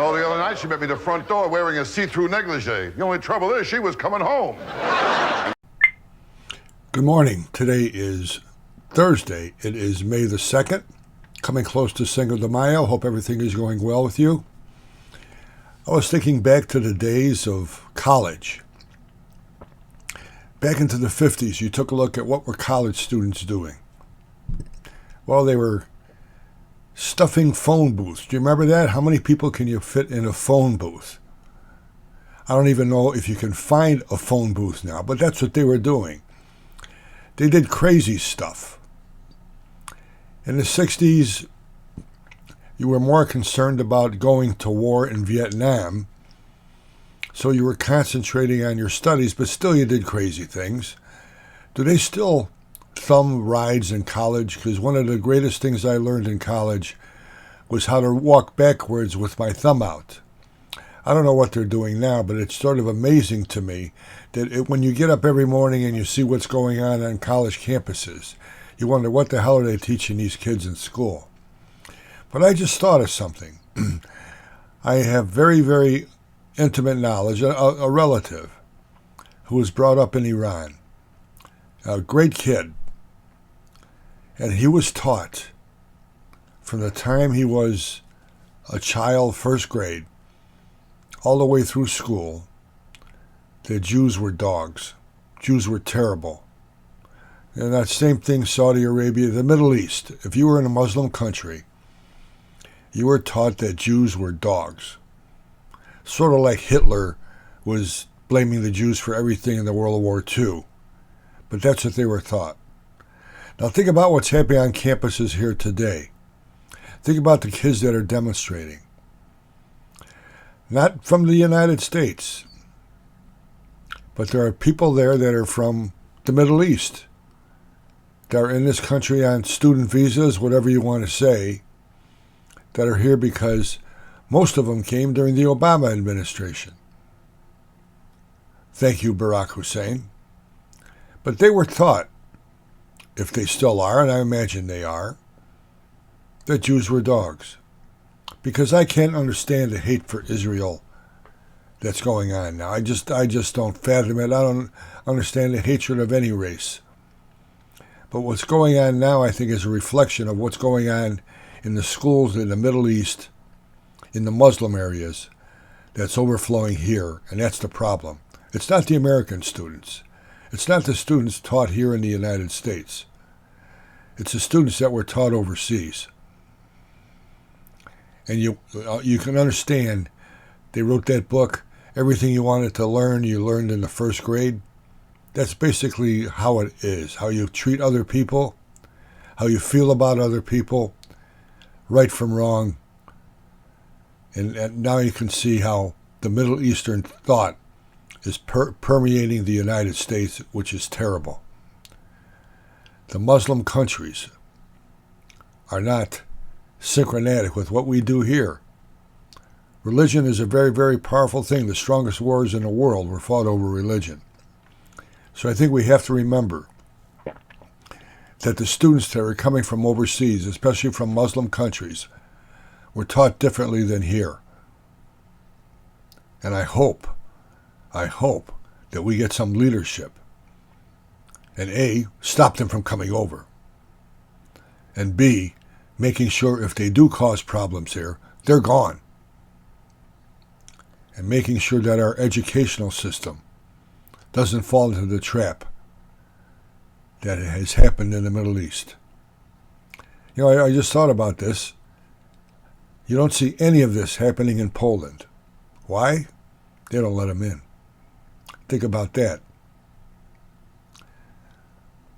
Oh, the other night she met me at the front door wearing a see-through negligee. The only trouble is she was coming home. Good morning. Today is Thursday. It is May the 2nd, coming close to Cinco de Mayo. Hope everything is going well with you. I was thinking back to the days of college. Back into the 50s, you took a look at what were college students doing. Well, they were stuffing phone booths. Do you remember that? How many people can you fit in a phone booth? I don't even know if you can find a phone booth now, but that's what they were doing. They did crazy stuff. In the 60s, you were more concerned about going to war in Vietnam, so you were concentrating on your studies, but still you did crazy things. Do they still thumb rides in college? Because one of the greatest things I learned in college was how to walk backwards with my thumb out. I don't know what they're doing now, but it's sort of amazing to me that when you get up every morning and you see what's going on college campuses, you wonder what the hell are they teaching these kids in school. But I just thought of something. I have very, very intimate knowledge, a relative who was brought up in Iran, a great kid. And he was taught from the time he was a child, first grade, all the way through school, that Jews were dogs. Jews were terrible. And that same thing, Saudi Arabia, the Middle East. If you were in a Muslim country, you were taught that Jews were dogs. Sort of like Hitler was blaming the Jews for everything in the World War II. But that's what they were taught. Now think about what's happening on campuses here today. Think about the kids that are demonstrating. Not from the United States, but there are people there that are from the Middle East. That are in this country on student visas, whatever you want to say, that are here because most of them came during the Obama administration. Thank you, Barack Hussein. But they were taught, if they still are, and I imagine they are, that Jews were dogs. Because I can't understand the hate for Israel that's going on now. I just don't fathom it. I don't understand the hatred of any race. But what's going on now, I think, is a reflection of what's going on in the schools in the Middle East, in the Muslim areas, that's overflowing here, and that's the problem. It's not the American students. It's not the students taught here in the United States. It's the students that were taught overseas. And you can understand, they wrote that book, Everything You Wanted to Learn, You Learned in the First Grade. That's basically how it is, how you treat other people, how you feel about other people, right from wrong. And now you can see how the Middle Eastern thought is permeating the United States, which is terrible. The Muslim countries are not synchronatic with what we do here. Religion is a very, very powerful thing. The strongest wars in the world were fought over religion. So I think we have to remember that the students that are coming from overseas, especially from Muslim countries, were taught differently than here. And I hope that we get some leadership and A, stop them from coming over, and B, making sure if they do cause problems here, they're gone. And making sure that our educational system doesn't fall into the trap that has happened in the Middle East. You know, I just thought about this. You don't see any of this happening in Poland. Why? They don't let them in. Think about that.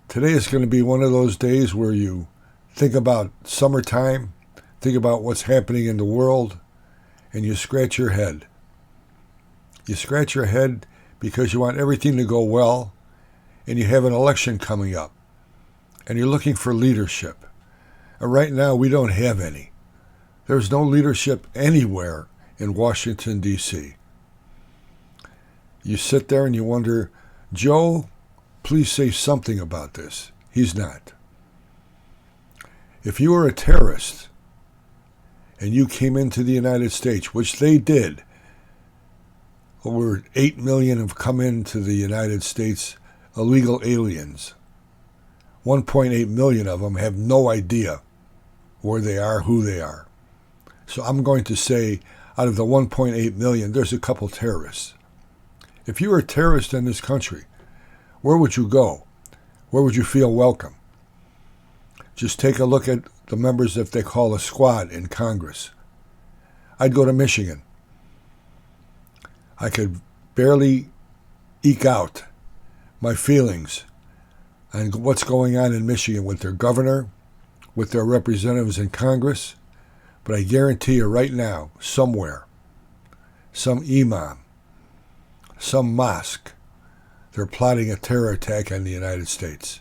Today is going to be one of those days where you think about summertime, think about what's happening in the world, and you scratch your head. You scratch your head because you want everything to go well, and you have an election coming up, and you're looking for leadership. And right now, we don't have any. There's no leadership anywhere in Washington, D.C. You sit there and you wonder, Joe, please say something about this. He's not. If you were a terrorist and you came into the United States, which they did, over 8 million have come into the United States, illegal aliens. 1.8 million of them have no idea where they are, who they are. So I'm going to say, out of the 1.8 million, there's a couple terrorists. If you were a terrorist in this country, where would you go? Where would you feel welcome? Just take a look at the members that they call a squad in Congress. I'd go to Michigan. I could barely eke out my feelings on what's going on in Michigan with their governor, with their representatives in Congress, but I guarantee you right now, somewhere, some imam, some mosque, they're plotting a terror attack on the United States.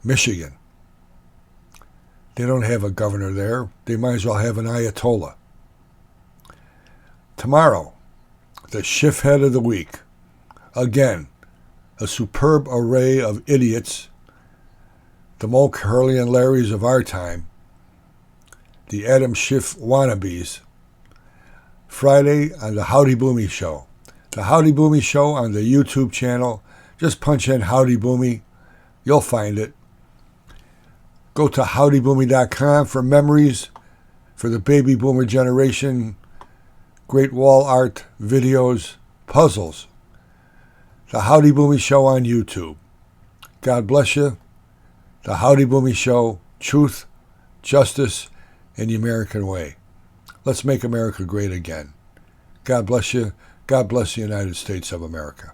Michigan. They don't have a governor there. They might as well have an Ayatollah. Tomorrow, the shift head of the week. Again, a superb array of idiots, the Mo Curley and Larrys of our time, the Adam Schiff wannabes. Friday on the Howdy Boomy Show. The Howdy Boomy Show on the YouTube channel. Just punch in Howdy Boomy. You'll find it. Go to howdyboomy.com for memories for the baby boomer generation, great wall art, videos, puzzles. The Howdy Boomy Show on YouTube. God bless you. The Howdy Boomy Show, truth, justice, and the American way. Let's make America great again. God bless you. God bless the United States of America.